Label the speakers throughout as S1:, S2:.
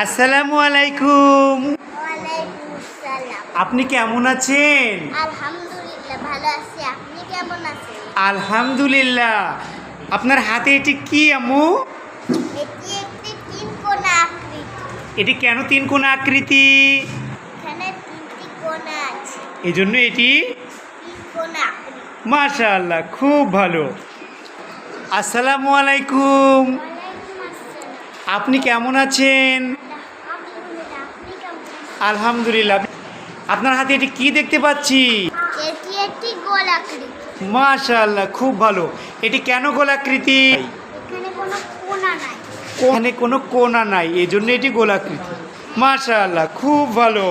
S1: আসসালামু আলাইকুম।
S2: ওয়ালাইকুম আসসালাম।
S1: আপনি কেমন আছেন?
S2: আলহামদুলিল্লাহ ভালো আছি। আপনি কেমন আছেন?
S1: আলহামদুলিল্লাহ। আপনার হাতে এটি কি আম্মু?
S2: এটি একটি তিন কোণা আকৃতি।
S1: এটি কেন তিন কোণা আকৃতি?
S2: এখানে তিনটি কোণা আছে।
S1: এজন্য এটি
S2: তিন কোণা আকৃতি।
S1: মাশাআল্লাহ, খুব ভালো। আসসালামু আলাইকুম।
S2: ওয়ালাইকুম আসসালাম।
S1: আপনি কেমন আছেন?
S2: আলহামদুলিল্লাহ। আপনি কেমন আছেন?
S1: আলহামদুলিল্লাহ। আপনার হাতে এটি কি দেখতে পাচ্ছি?
S2: এটি একটি গোল আকৃতি।
S1: মাশাআল্লাহ, খুব ভালো। এটি কেন গোলাকৃতি?
S2: এখানে কোনো কোণা নাই।
S1: এখানে কোনো কোণা নাই, এজন্য এটি গোলাকৃতি। মাশাআল্লাহ, খুব ভালো।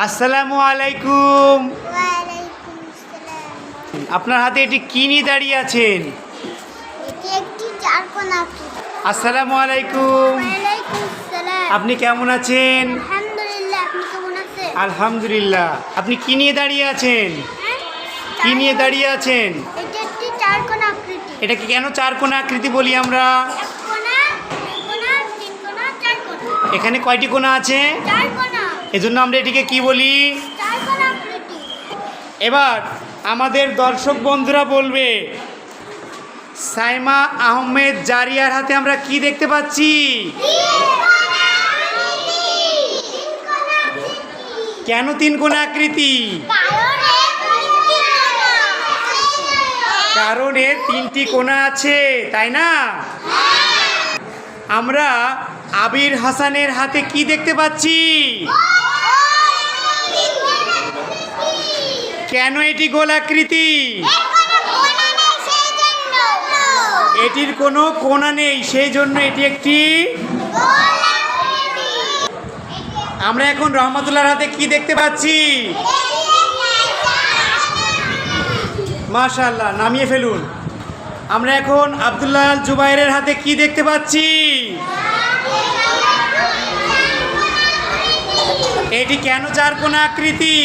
S1: আসসালামু আলাইকুম।
S2: ওয়ালাইকুম আসসালাম।
S1: আপনার হাতে এটি কি নিয়ে দাঁড়িয়ে আছেন?
S2: এটি একটি চার কোণা আকৃতি।
S1: আসসালামু আলাইকুম।
S2: ওয়ালাইকুম আসসালাম।
S1: আপনি কেমন আছেন?
S2: আলহামদুলিল্লাহ। আপনি কেমন আছেন?
S1: আলহামদুলিল্লাহ। আপনি কি নিয়ে দাঁড়িয়ে আছেন? কি নিয়ে দাঁড়িয়ে আছেন?
S2: এটি একটি চার কোণা আকৃতি।
S1: এটাকে কেন চার কোণা আকৃতি বলি আমরা?
S2: এক কোণা, দুই কোণা, তিন কোণা, চার কোণা।
S1: এখানে কয়টি কোণা আছে?
S2: চার কোণা।
S1: এজন্য আমরা এটিকে কি বলি?
S2: চার কোণা আকৃতি।
S1: এবার আমাদের দর্শক বন্ধুরা বলবে, সাইমা আহমেদ জারিয়ার হাতে আমরা কি দেখতে পাচ্ছি? কেন তিন কোণা আকৃতি? কারণ এর তিনটি কোণা আছে, তাই না? আমরা আবির হাসানের হাতে কি দেখতে পাচ্ছি? কেন এটি গোলাকৃতি? এটির কোনো কোণা নেই, সেই জন্য এটি একটি। আমরা এখন রহমতুল্লাহর হাতে কি দেখতে পাচ্ছি? মাশাআল্লাহ, নামিয়ে ফেলুন। আমরা এখন আব্দুল্লাহ আল জুবাইরের হাতে কি দেখতে পাচ্ছি? এটি কেন চার কোণা আকৃতি?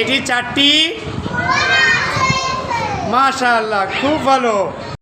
S1: এটি চারটি। মাশাআল্লাহ, খুব ভালো।